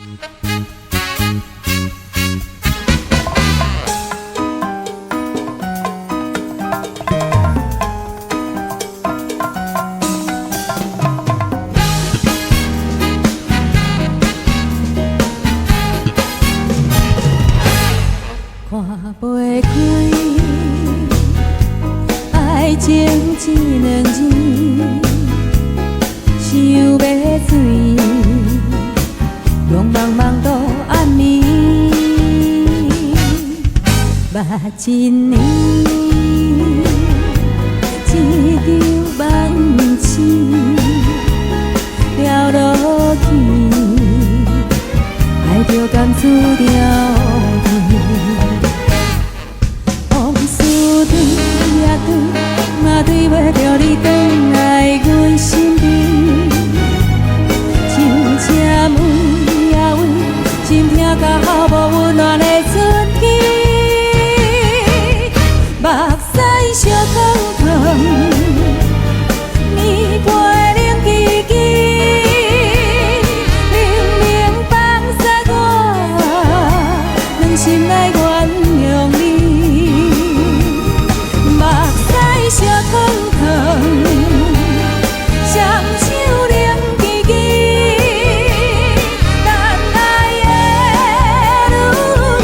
看袂开，爱情一两字，想要醉，用茫茫度暗暝，目一年，一场梦醒，了落去，爱着甘注定对。嘛对袂着你返来阮身边，像车门也为心痛到无温暖的春天，目屎烧烫烫，暝陪冷记记，明明放下我，软心来原谅你。烧烫烫，双手冷记记，咱爱的愈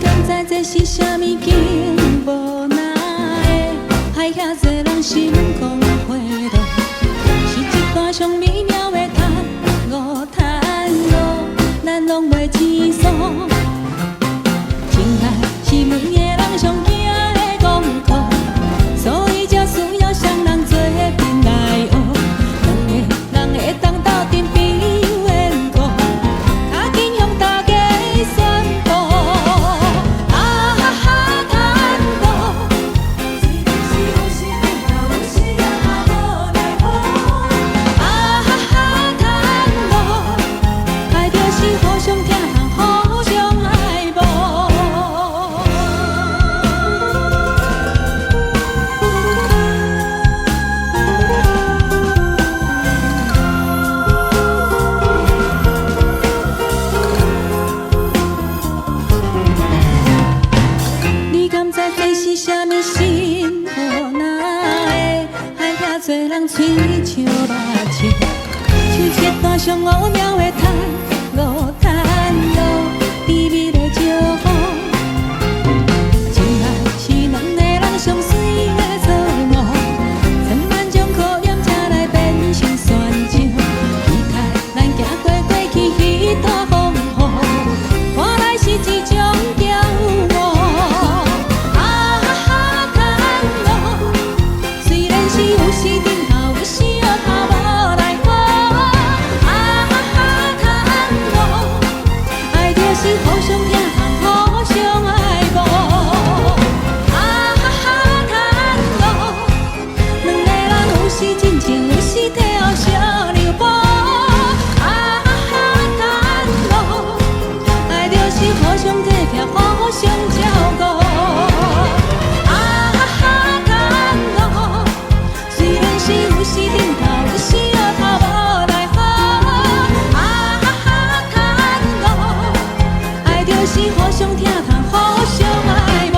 敢知这是啥物境？无奈的，害遐多人心狂花落，是一段上美妙的叹五叹五，咱拢袂结束。情爱是每个人上惊的功课，所以才需要双人做阵来学。两个人会当斗阵比友缘故，较紧向大家宣布。啊哈哈，叹无，虽然是有时顶头，有时也嘛无奈何。啊哈哈，叹无，爱就是互相疼，互相爱慕。你敢知这是啥物心？无奈的，害遐多人嘴笑目笑，像一段上乌妙的叹五叹六，甜蜜的招呼。情爱是两个人上水的错误，千万种可念才来变成旋石，期待咱行过过去彼段风雨，看来是一种骄傲。啊哈哈，叹无，虽然是有时顶头，有时又头无奈何。啊哈哈，叹无，爱就是互相疼，互相爱慕。啊哈哈，叹无，两个人有时真情，有时体互相留步。啊哈哈，叹无，爱就是互相体贴，互相照顾。啊哈哈，叹无，虽然是有时顶头，有时又头无奈何。啊哈哈，叹无，爱就是互相疼，互相爱慕。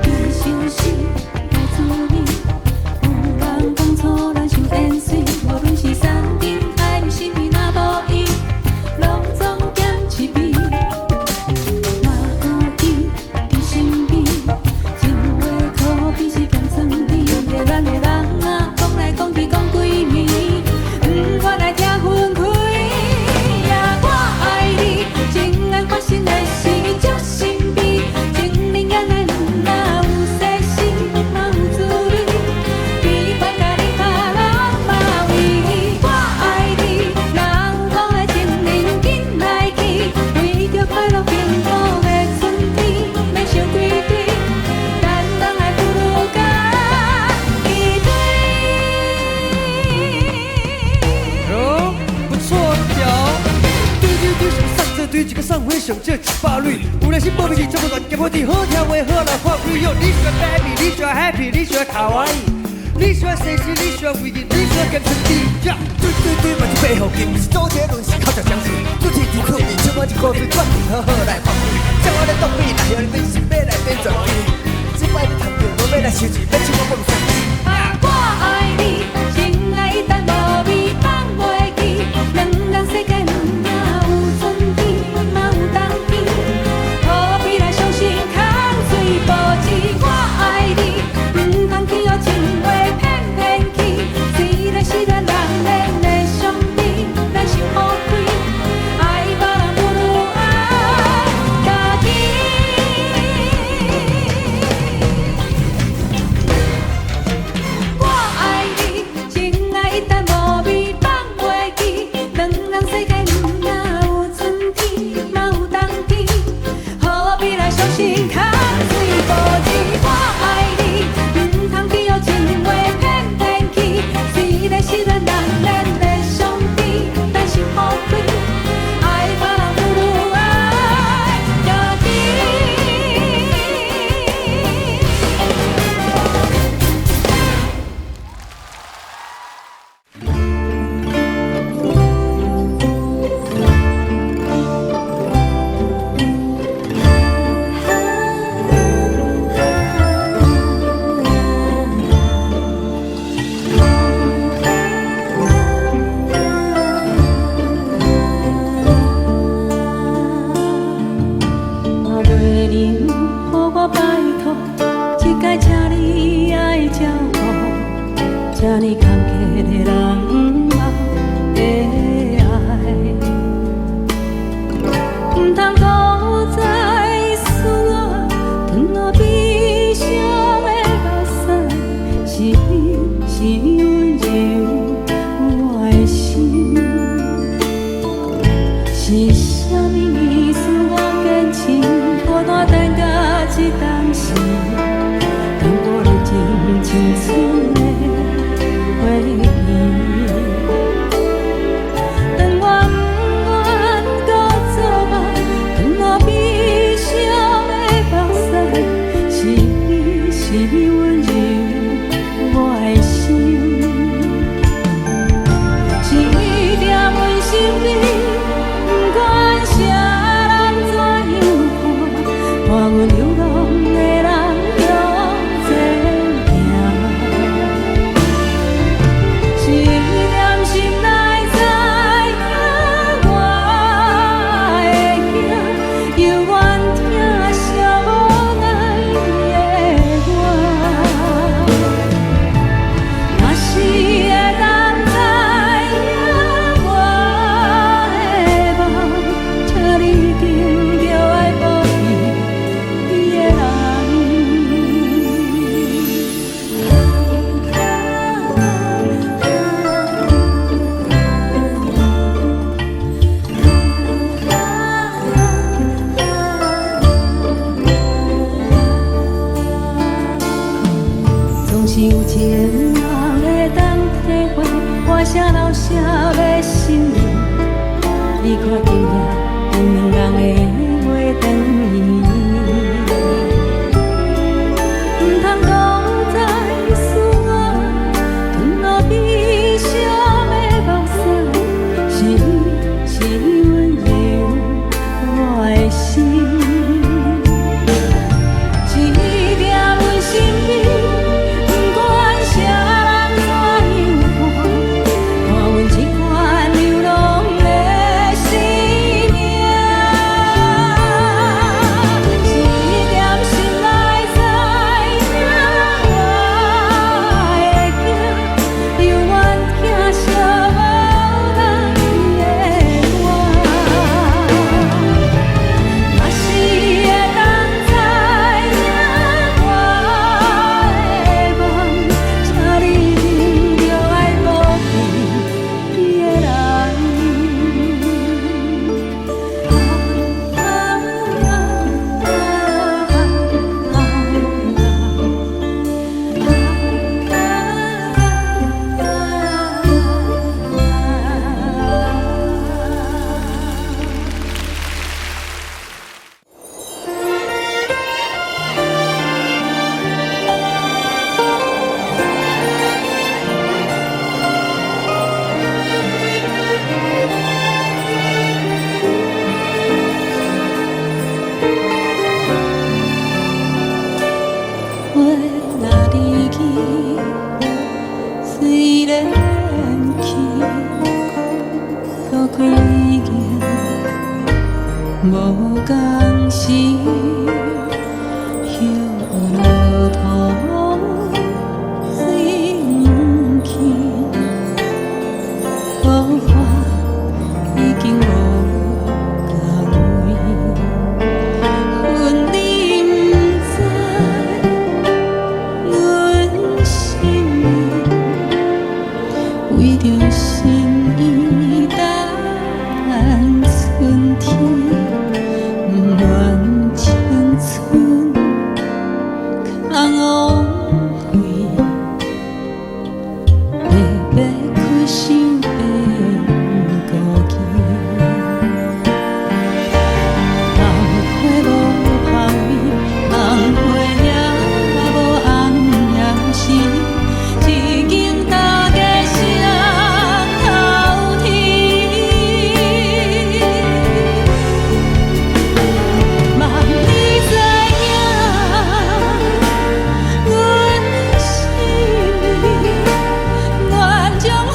别伤心，别自怜，有人讲错咱想演水，无论是山顶海里，是边若无伊，拢总减一味。若有伊伫身边，情话可比是咸酸甜。个咱的人啊，讲来讲去讲几暝，毋愿来听分开。呀，我爱你，情爱发生的事足神秘，情人眼内若有世事，嘛有滋味，比我甲你他人嘛为。我爱你，人讲的情人紧来去，为着快乐幸福的春天，要想几堆，咱人爱不如甲一对。哦，不错调。对对对，上上这对几个上回上这几把蕊，有良心无脾气，这么乱，给我的好听话好来发挥哟。你喜欢 baby， 你喜欢 happy， 你喜欢卡哇伊，你喜欢谁是你喜欢唯一，你喜欢跟春地。对对对，嘛是背后劲，不是周杰伦，是靠脚相信。主题题困你，像我一口水转，好好来发挥。像我的动力，来让你分心，要来变转变。只摆你谈对，我要来收集，要请我放松。我爱你，情爱一旦无味，放袂记。两人世界若有春天，嘛有冬天，何必来伤心空水无止？我爱你，唔通去予情话骗骗去。虽然是咱人恋的上帝，咱心好开，爱别人不如爱家己。遮尼坎坷的人的爱，唔通搁再思我，断了悲伤的目屎，是你，是温柔我的心，是啥物意思？我坚持孤单等到这当时，甘我历尽青春的回忆。但我不愿搁做梦，断了悲伤的目屎，是你，是温柔我的心，是你在阮心里。不管啥人怎样看，伴阮流浪的人向前行，是你踮心内知影我会行，犹原听寂无奈的我，若是会当知影我的梦，请你紧着爱保庇你的总是有一个人会当体会我啥老啥要心意，你看今夜两人的袂长伊，唔通搁再思我，断了悲伤的目屎，是你，是温柔我的心，是你在阮心里。不管啥人怎样看，看阮这款流浪的生命，是你踮心内知影我会行，犹原听寂无奈的我，若是会当知影我的梦，请你紧着爱保庇你的人。我若离去，虽然去，多亏已经无共时，叶落土水不去，无花已经无共位，阮你不知。阮心为着心意等春天，不愿青春空枉费，白白开伤的孤寂，人花无香味，人花也无红颜时，一经大家双头天，望你知影，阮心里愿将魂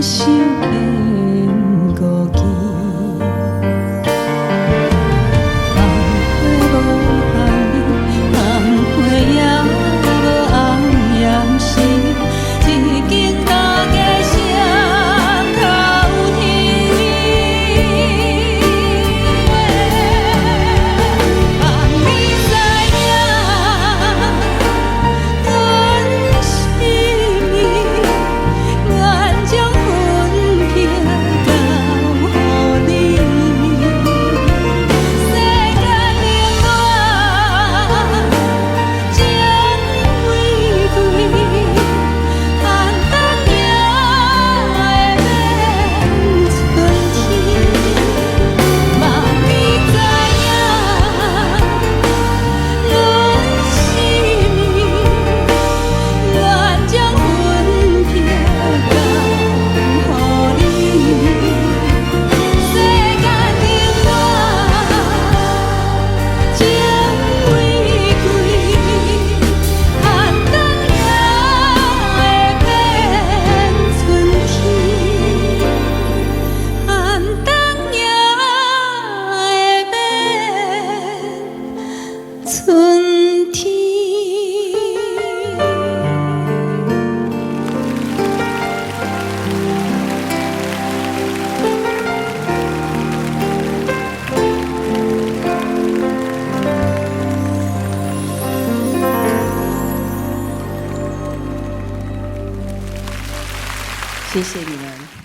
想变孤寂。红花无红红花也无红艳时，一间大家双头天。红你知影，阮心意，愿将分别交予你。世间冷暖，情为贵，寒冬也会变春天。望你知影，阮心意，愿将分别交予你。世间冷暖，情为贵，寒冬也会变春天，寒冬也会变春天。谢谢你们。